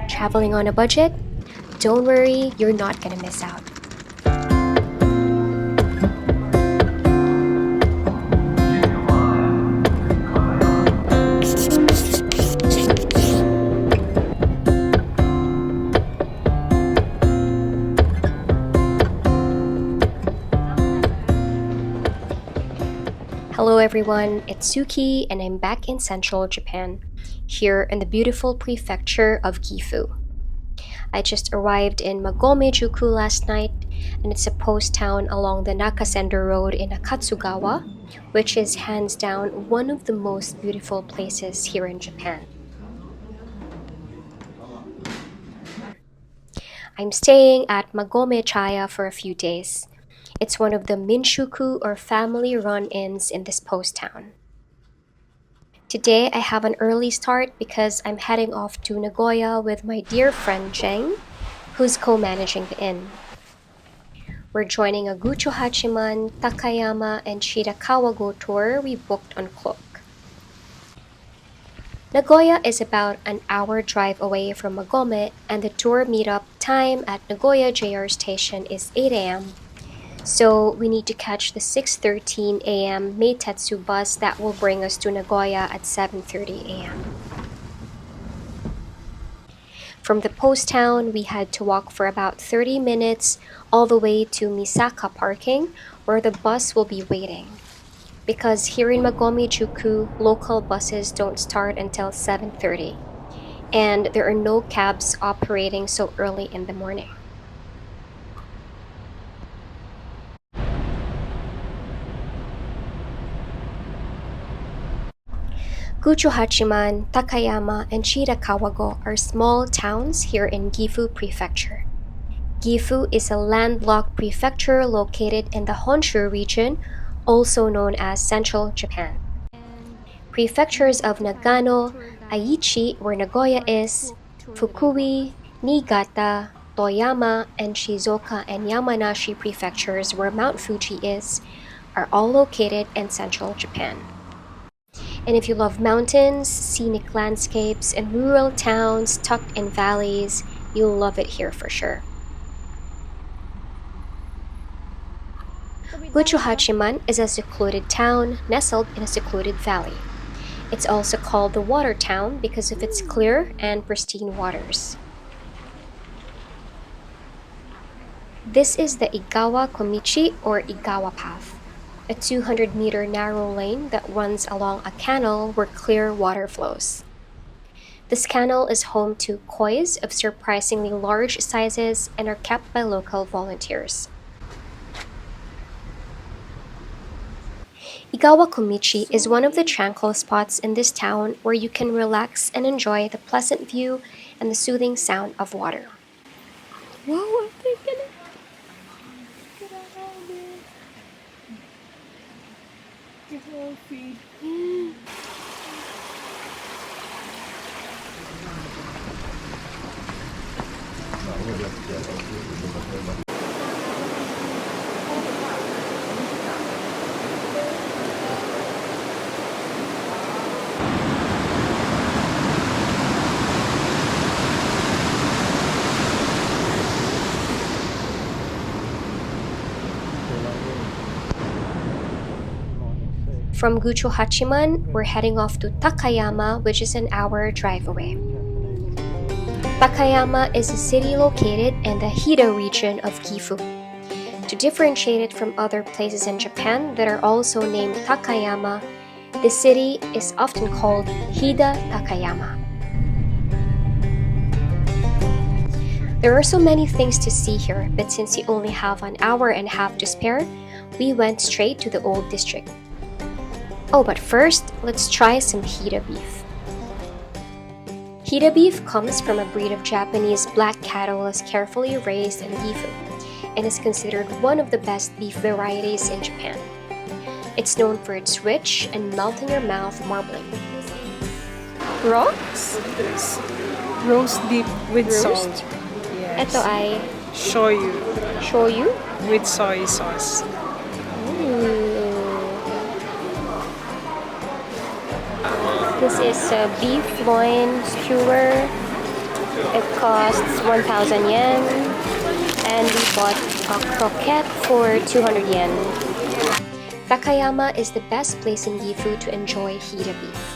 Traveling on a budget? Don't worry, you're not gonna miss out. Hello everyone, it's Suki and I'm back in central Japan, here in the beautiful prefecture of Gifu. I just arrived in Magome-juku last night, and it's a post town along the Nakasendo Road in Akatsugawa, which is hands down one of the most beautiful places here in Japan. I'm staying at Magome Chaya for a few days. It's one of the minshuku or family-run inns in this post town. Today I have an early start because I'm heading off to Nagoya with my dear friend Jeng, who's co-managing the inn. We're joining a Gujo Hachiman, Takayama, and Shirakawa-go tour we booked on Klook. Nagoya is about an hour drive away from Magome, and the tour meetup time at Nagoya JR station is 8 a.m. So we need to catch the 6:13 a.m. Meitetsu bus that will bring us to Nagoya at 7:30 a.m. From the post town, we had to walk for about 30 minutes all the way to Misaka parking, where the bus will be waiting. Because here in Magome-juku, local buses don't start until 7:30, and there are no cabs operating so early in the morning. Gujo Hachiman, Takayama, and Shirakawa-go are small towns here in GIFU Prefecture. GIFU is a landlocked prefecture located in the Honshu region, also known as Central Japan. Prefectures of Nagano, Aichi, where Nagoya is, Fukui, Niigata, Toyama, and Shizuoka and Yamanashi prefectures, where Mount Fuji is, are all located in central Japan. And if you love mountains, scenic landscapes, and rural towns tucked in valleys, you'll love it here for sure. Gujo Hachiman is a secluded town nestled in a secluded valley. It's also called the water town because of its clear and pristine waters. This is the Igawa Komichi or Igawa Path, a 200-meter narrow lane that runs along a canal where clear water flows. This canal is home to kois of surprisingly large sizes and are kept by local volunteers. Igawa Komichi is one of the tranquil spots in this town where you can relax and enjoy the pleasant view and the soothing sound of water. Wow, I'm taking it. Get out of there. Get all feet. From Gujo Hachiman, we're heading off to Takayama, which is an hour drive away. Takayama is a city located in the Hida region of Gifu. To differentiate it from other places in Japan that are also named Takayama, the city is often called Hida Takayama. There are so many things to see here, but since you only have an hour and a half to spare, we went straight to the old district. Oh, but first, let's try some Hida beef. Hida beef comes from a breed of Japanese black cattle as carefully raised in Gifu, and is considered one of the best beef varieties in Japan. It's known for its rich and melt-in-your-mouth marbling. Rocks? Roast beef with Roast? salt. Yes. Ito ay shoyu with soy sauce. This is a beef loin skewer. Ito costs 1,000 yen, and we bought a croquette for 200 yen. Takayama is the best place in Gifu to enjoy Hida beef.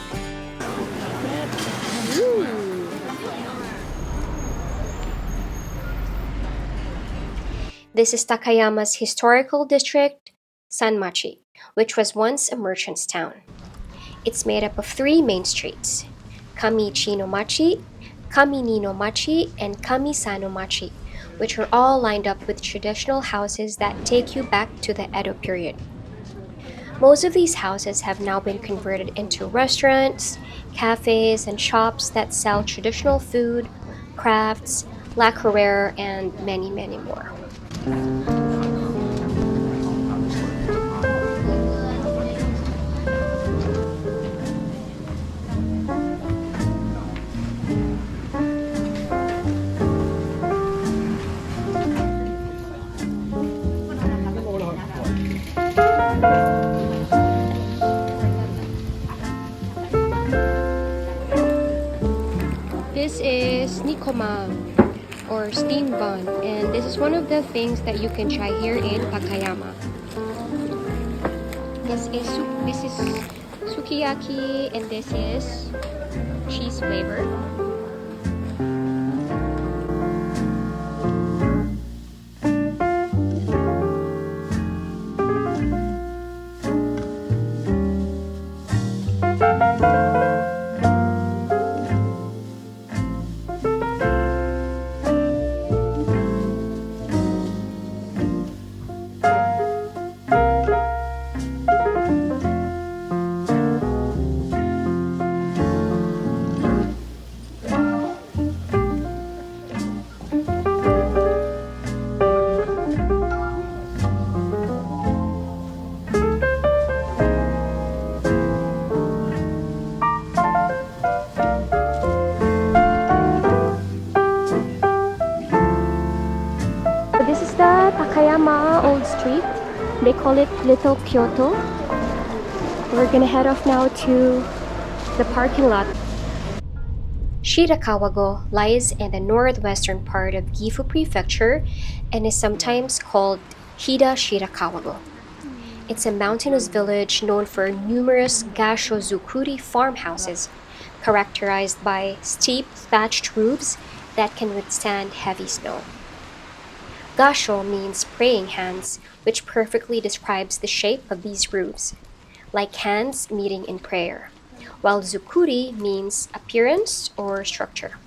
This is Takayama's historical district, Sanmachi, which was once a merchant's town. It's made up of 3 main streets, Kamichi-no-machi, Kami-ni-no-machi, and Kami-sano-machi, which are all lined up with traditional houses that take you back to the Edo period. Most of these houses have now been converted into restaurants, cafes, and shops that sell traditional food, crafts, lacquerware, and many, many more. This is nikoma, or steam bun, and this is one of the things that you can try here in Takayama. This is sukiyaki, and this is cheese flavor. This is the Takayama Old Street. They call it Little Kyoto. We're gonna head off now to the parking lot. Shirakawa-go lies in the northwestern part of Gifu Prefecture and is sometimes called Hida Shirakawa-go. It's a mountainous village known for numerous gassho-zukuri farmhouses, characterized by steep thatched roofs that can withstand heavy snow. Gassho means praying hands, which perfectly describes the shape of these roofs, like hands meeting in prayer, while zukuri means appearance or structure.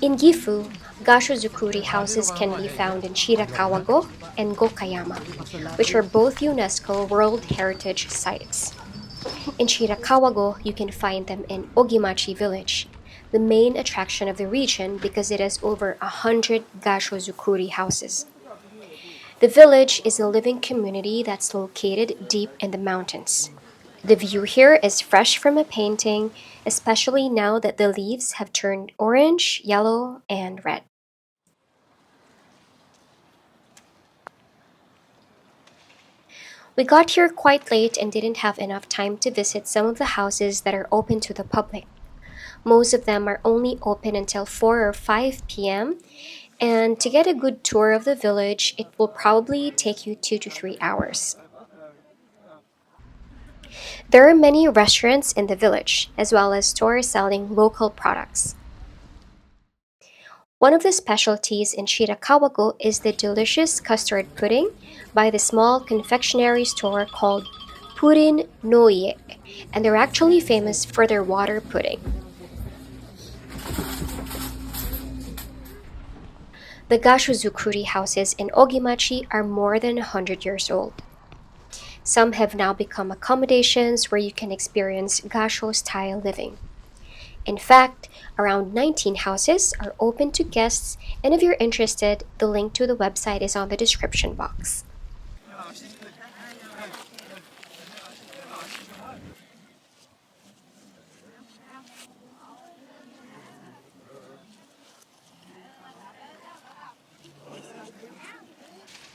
In Gifu, gassho-zukuri houses can be found in Shirakawa-go and Gokayama, which are both UNESCO World Heritage Sites. In Shirakawa-go, you can find them in Ogimachi Village, the main attraction of the region because it has over 100 gassho-zukuri houses. The village is a living community that's located deep in the mountains. The view here is fresh from a painting, especially now that the leaves have turned orange, yellow, and red. We got here quite late and didn't have enough time to visit some of the houses that are open to the public. Most of them are only open until 4 or 5 p.m., and to get a good tour of the village, it will probably take you 2 to 3 hours. There are many restaurants in the village, as well as stores selling local products. One of the specialties in Shirakawa-go is the delicious custard pudding by the small confectionery store called Purin no Ie, and they're actually famous for their water pudding. The gassho-zukuri houses in Ogimachi are more than 100 years old. Some have now become accommodations where you can experience gassho-style living. In fact, around 19 houses are open to guests, and if you're interested, the link to the website is on the description box.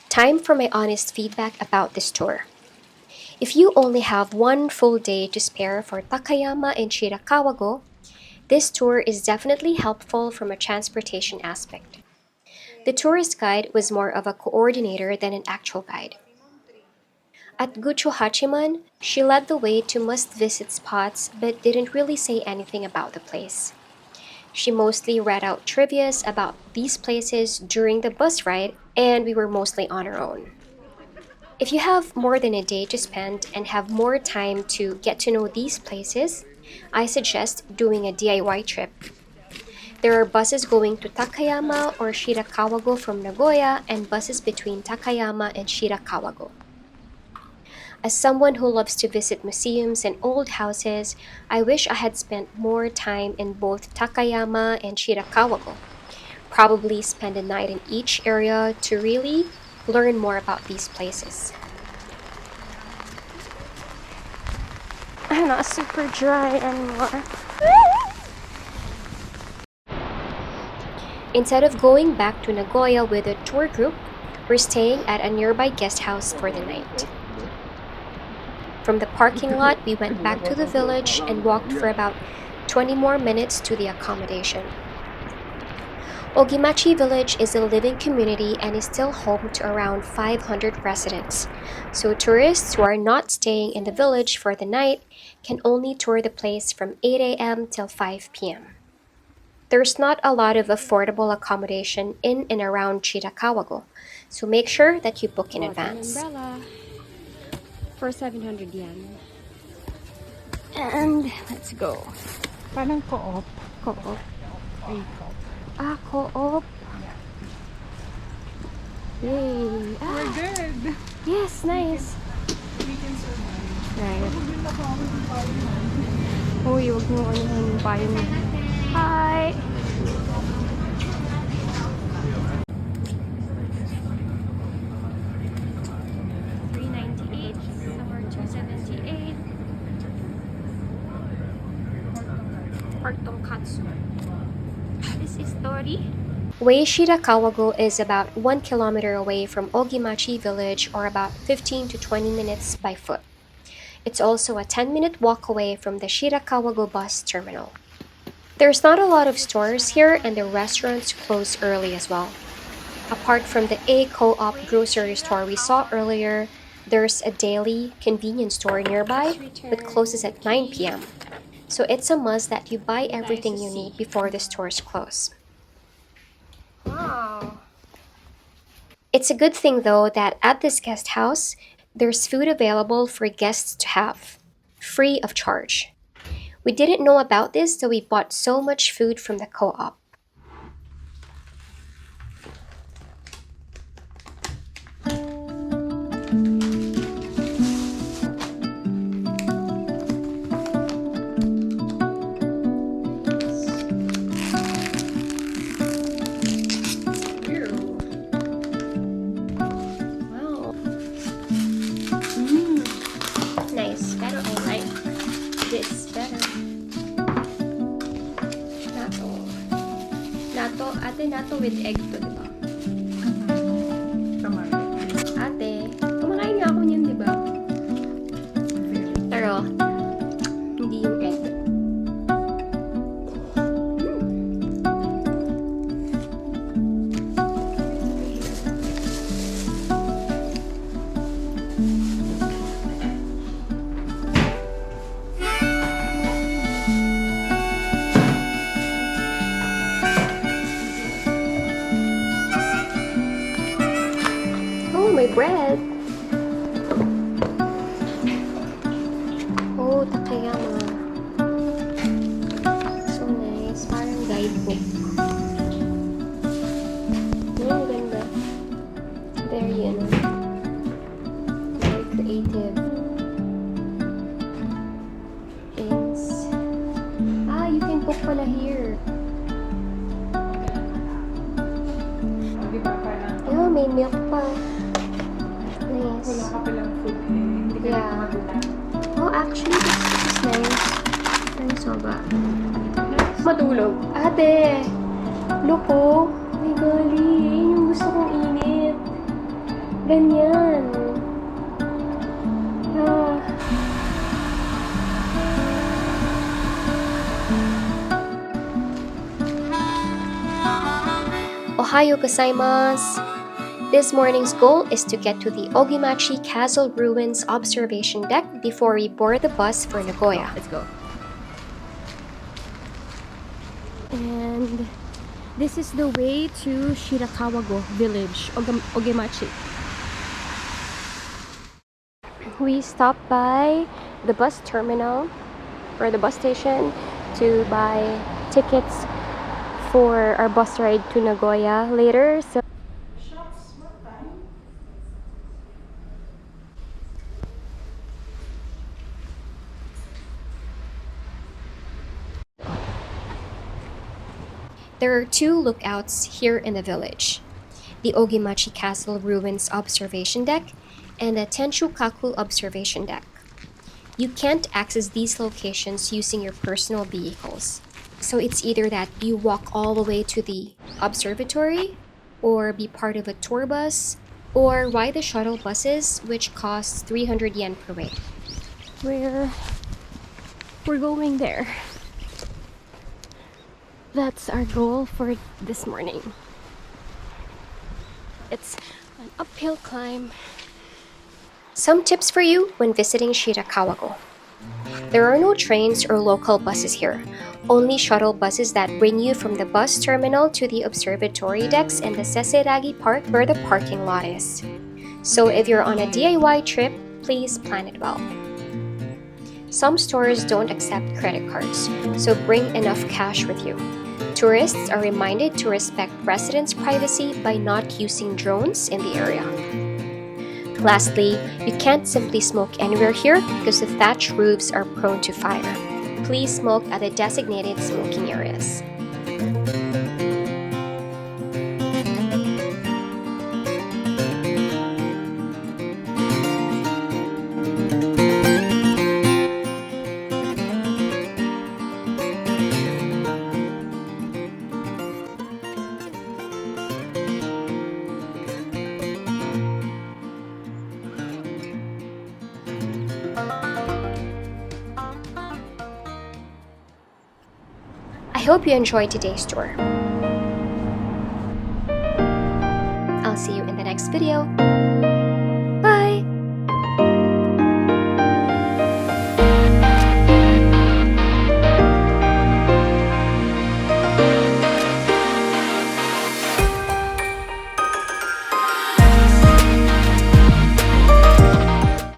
Time for my honest feedback about this tour. If you only have one full day to spare for Takayama and Shirakawa-go, This tour is definitely helpful from a transportation aspect. The tourist guide was more of a coordinator than an actual guide. At Gujo Hachiman, she led the way to must visit spots but didn't really say anything about the place. She mostly read out trivias about these places during the bus ride, and we were mostly on our own. If you have more than a day to spend and have more time to get to know these places, I suggest doing a DIY trip. There are buses going to Takayama or Shirakawa-go from Nagoya and buses between Takayama and Shirakawa-go. As someone who loves to visit museums and old houses, I wish I had spent more time in both Takayama and Shirakawa-go. Probably spend a night in each area to really learn more about these places. I'm not super dry anymore. Instead of going back to Nagoya with a tour group, we're staying at a nearby guest house for the night. From the parking lot, we went back to the village and walked for about 20 more minutes to the accommodation. Ogimachi Village is a living community and is still home to around 500 residents, so tourists who are not staying in the village for the night can only tour the place from 8 a.m. till 5 p.m. There's not a lot of affordable accommodation in and around Shirakawa-go, so make sure that you book in advance. An umbrella for 700 yen. And let's go. Parang co-op. Co-op. Ay, co-op. Ah, co-op. Yay. Ah, We're good. yes, nice. We can survive. Right. Huwag na pa ako ng bayan. Uy, huwag mo ano yung bayan mo. Hi! $398, somewhere $278. Pork tonkatsu. This is Tori. Shirakawa-go is about 1 kilometer away from Ogimachi Village or about 15 to 20 minutes by foot. It's also a 10-minute walk away from the Shirakawa-go bus terminal. There's not a lot of stores here and the restaurants close early as well. Apart from the A Co-op grocery store we saw earlier, there's a daily convenience store nearby that closes at 9 p.m. So it's a must that you buy everything you need before the stores close. Wow. It's a good thing though that at this guest house, there's food available for guests to have, free of charge. We didn't know about this, so we bought so much food from the co-op. Wow. Nice. Pero I like this better. Nato with egg to, di ba? Tama. Ate, kumakain nga ako niyan, di ba? Pero, hindi yung egg. Oh, my bread! Oh, Takayama. So nice. Parang guidebook. Ang ganda. Very, very creative. It's... you can book pala here. Di ba parang Oh, may milk pa. wala Nice. ka palang food eh. Hindi ka Yeah. na magulang. Oh, actually, this is nice. Ano soba? Matulog. Ate! Look, oh. My golly. Yun yung gusto kong init. Ganyan. Ah. Ohayo gozaimasu! This morning's goal is to get to the Ogimachi Castle Ruins observation deck before we board the bus for Nagoya. Let's go. And this is the way to Shirakawa-go village, Ogemachi. We stopped by the bus terminal or the bus station to buy tickets for our bus ride to Nagoya later. So there are two lookouts here in the village: the Ogimachi Castle Ruins observation deck and the Tenshukaku observation deck. You can't access these locations using your personal vehicles. So it's either that you walk all the way to the observatory, or be part of a tour bus, or ride the shuttle buses, which costs 300 yen per way. We're going there. That's our goal for this morning. It's an uphill climb. Some tips for you when visiting Shirakawa-go. There are no trains or local buses here, only shuttle buses that bring you from the bus terminal to the observatory decks and the Seseragi Park where the parking lot is. So if you're on a DIY trip, please plan it well. Some stores don't accept credit cards, so bring enough cash with you. Tourists are reminded to respect residents' privacy by not using drones in the area. Lastly, you can't simply smoke anywhere here because the thatch roofs are prone to fire. Please smoke at the designated smoking areas. I hope you enjoyed today's tour. I'll see you in the next video.